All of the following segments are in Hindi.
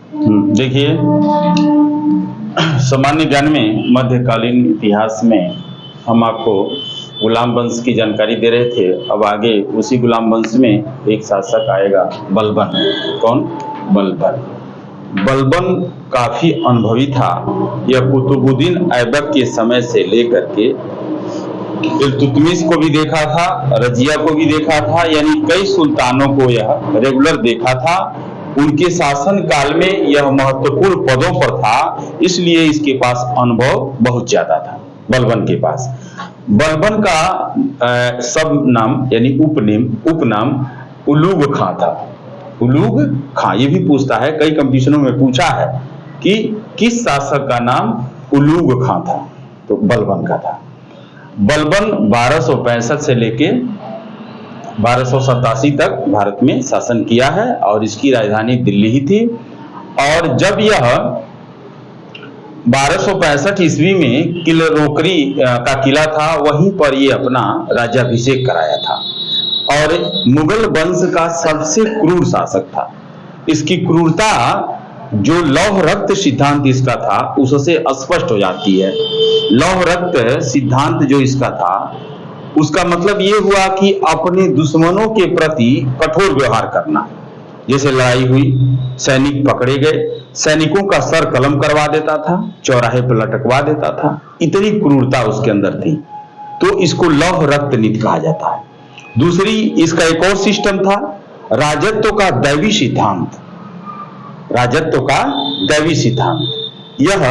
देखिए, सामान्य ज्ञान में मध्यकालीन इतिहास में हम आपको गुलाम वंश की जानकारी दे रहे थे। अब आगे उसी गुलाम वंश में एक शासक आएगा, बलबन। कौन? बलबन। बलबन काफी अनुभवी था। यह कुतुबुद्दीन ऐबक के समय से लेकर के इल्तुतमिश को भी देखा था, रजिया को भी देखा था, यानी कई सुल्तानों को यह रेगुलर देखा था। उनके शासन काल में यह महत्वपूर्ण पदों पर था, इसलिए इसके पास अनुभव बहुत ज्यादा था बलबन के पास। बलबन का सब नाम यानी उपनाम उलूग खां था। उलूग खां, ये भी पूछता है, कई कंपटीशनों में पूछा है कि किस शासक का नाम उलूग खां था, तो बलबन का था। बलबन 1265 से लेके 1287 तक भारत में शासन किया है और इसकी राजधानी दिल्ली ही थी। और जब यह 1265 ईस्वी में किलरोकरी का किला था, वहीं पर ये अपना राज्याभिषेक कराया था और मुगल वंश का सबसे क्रूर शासक था। इसकी क्रूरता जो लौह रक्त सिद्धांत इसका था उससे स्पष्ट हो जाती है। लौह रक्त सिद्धांत जो इसका था, उसका मतलब ये हुआ कि अपने दुश्मनों के प्रति कठोर व्यवहार करना। जैसे लड़ाई हुई, सैनिक पकड़े गए, सैनिकों का सर कलम करवा देता था, चौराहे पर लटकवा देता था। इतनी क्रूरता उसके अंदर थी, तो इसको लौह रक्त नीति कहा जाता है। दूसरी, इसका एक और सिस्टम था, राजत्व का दैवी सिद्धांत। राजत्व का दैवी सिद्धांत यह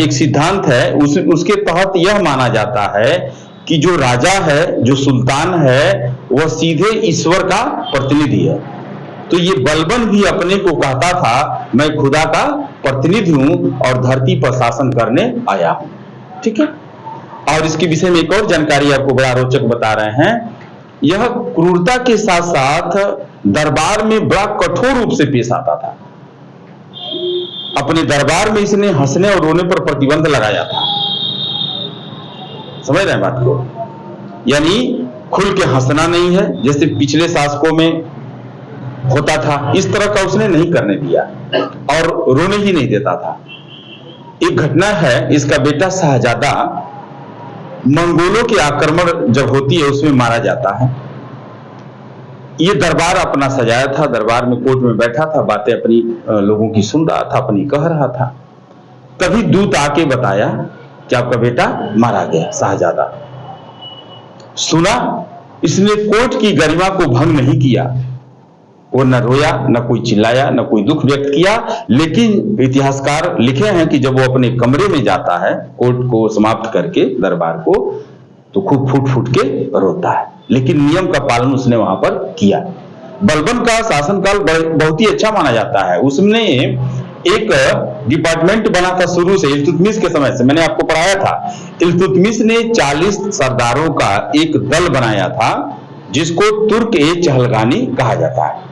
एक सिद्धांत है। उसके तहत यह माना जाता है कि जो राजा है, जो सुल्तान है, वह सीधे ईश्वर का प्रतिनिधि है। तो ये बलबन भी अपने को कहता था, मैं खुदा का प्रतिनिधि हूं और धरती पर शासन करने आया हूं। ठीक है। और इसके विषय में एक और जानकारी आपको बड़ा रोचक बता रहे हैं। यह क्रूरता के साथ साथ दरबार में बड़ा कठोर रूप से पेश आता था। अपने दरबार में इसने हंसने और रोने पर प्रतिबंध लगाया था। समझ रहे हैं बात को? यानी खुल के हंसना नहीं है, जैसे पिछले शासकों में होता था, इस तरह का उसने नहीं करने दिया और रोने ही नहीं देता था। एक घटना है, इसका बेटा शाहजादा मंगोलों के आक्रमण जब होती है उसमें मारा जाता है। ये दरबार अपना सजाया था, दरबार में कोर्ट में बैठा था, बातें अपनी लोगों की सुन रहा था, अपनी कह रहा था। तभी दूत आके बताया कि आपका बेटा मारा गया, शाहजादा। सुना, इसने कोर्ट की गरिमा को भंग नहीं किया। वो न रोया, न कोई चिल्लाया, न कोई दुख व्यक्त किया। लेकिन इतिहासकार लिखे हैं कि जब वो अपने कमरे में जाता है कोर्ट को समाप्त करके, दरबार को, तो खूब फूट फूट के रोता है। लेकिन नियम का पालन उसने वहां पर किया। बलबन का शासनकाल बहुत ही अच्छा माना जाता है। उसने एक डिपार्टमेंट बना था शुरू से, इल्तुतमिश के समय से। मैंने आपको पढ़ाया था, इल्तुतमिश ने 40 सरदारों का एक दल बनाया था जिसको तुर्क-ए-चहलगानी कहा जाता है।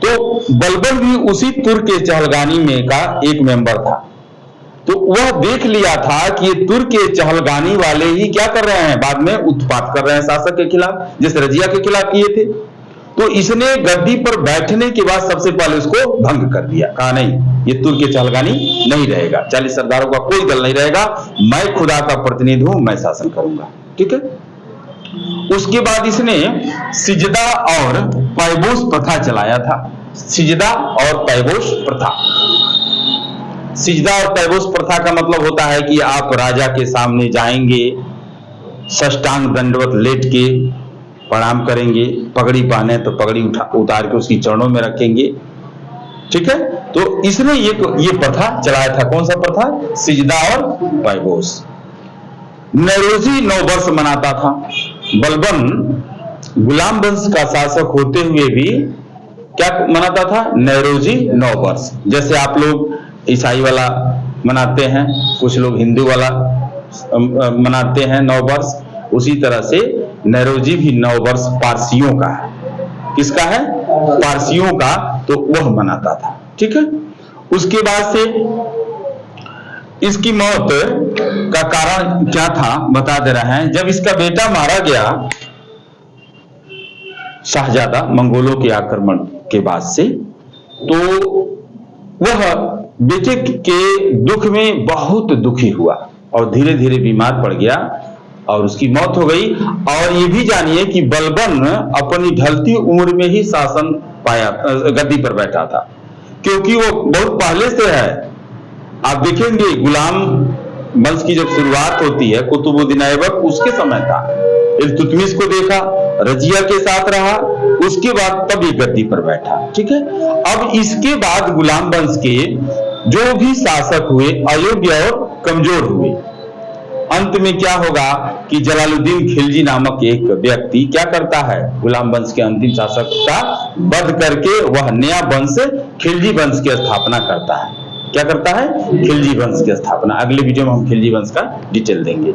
तो बलबन भी उसी तुर्क-ए-चहलगानी में का एक मेंबर था। तो वह देख लिया था कि ये तुर्क-ए-चहलगानी वाले ही क्या कर रहे हैं, बाद में उत्पात कर रहे हैं शासक के खिलाफ, जैसे रजिया के खिलाफ किए थे। तो इसने गद्दी पर बैठने के बाद सबसे पहले उसको भंग कर दिया। कहा नहीं, ये तुर्क-ए-चहलगानी नहीं रहेगा, 40 सरदारों का कोई दल नहीं रहेगा, मैं खुदा का प्रतिनिधि हूं, मैं शासन करूंगा। ठीक है। उसके बाद इसने सिजदा और पैबोस प्रथा चलाया था। सिजदा और पैबोस प्रथा। सिजदा और पैबोस प्रथा का मतलब होता है कि आप राजा के सामने जाएंगे, साष्टांग दंडवत लेट के प्रणाम करेंगे, पगड़ी पहने तो पगड़ी उतार के उसकी चरणों में रखेंगे। ठीक है। तो इसने ये प्रथा चलाया था। कौन सा प्रथा? सिजदा और पैबोस। नौरोजी नव वर्ष मनाता था। बलबन गुलाम वंश का शासक होते हुए भी क्या मनाता था? नौरोजी नव वर्ष। जैसे आप लोग ईसाई वाला मनाते हैं, कुछ लोग हिंदू वाला मनाते हैं नव वर्ष, उसी तरह से नौरोजी भी नव वर्ष पारसियों का है। किसका है? पारसियों का। तो वह मनाता था। ठीक है। उसके बाद से इसकी मौत का कारण क्या था बता दे रहे हैं। जब इसका बेटा मारा गया, शाहजादा, मंगोलों के आक्रमण के बाद से, तो वह बेटे के दुख में बहुत दुखी हुआ और धीरे धीरे बीमार पड़ गया और उसकी मौत हो गई। और ये भी जानिए कि बलबन अपनी ढलती उम्र में ही शासन पाया, गद्दी पर बैठा था, क्योंकि वो बहुत पहले से है। आप देखेंगे गुलाम वंश की जब शुरुआत होती है, कुतुबुद्दीन ऐबक उसके समय था। इल्तुतमिश को देखा, रजिया के साथ रहा, उसके बाद तब ये गद्दी पर बैठा। ठीक है, अब इसके बाद गुलाम वंश के जो भी शासक हुए अयोग्य और कमजोर हुए। अंत में क्या होगा कि जलालुद्दीन खिलजी नामक एक व्यक्ति क्या करता है, गुलाम वंश के अंतिम शासक का वध करके वह नया वंश खिलजी वंश की स्थापना करता है। क्या करता है? खिलजी वंश की स्थापना। अगले वीडियो में हम खिलजी वंश का डिटेल देंगे।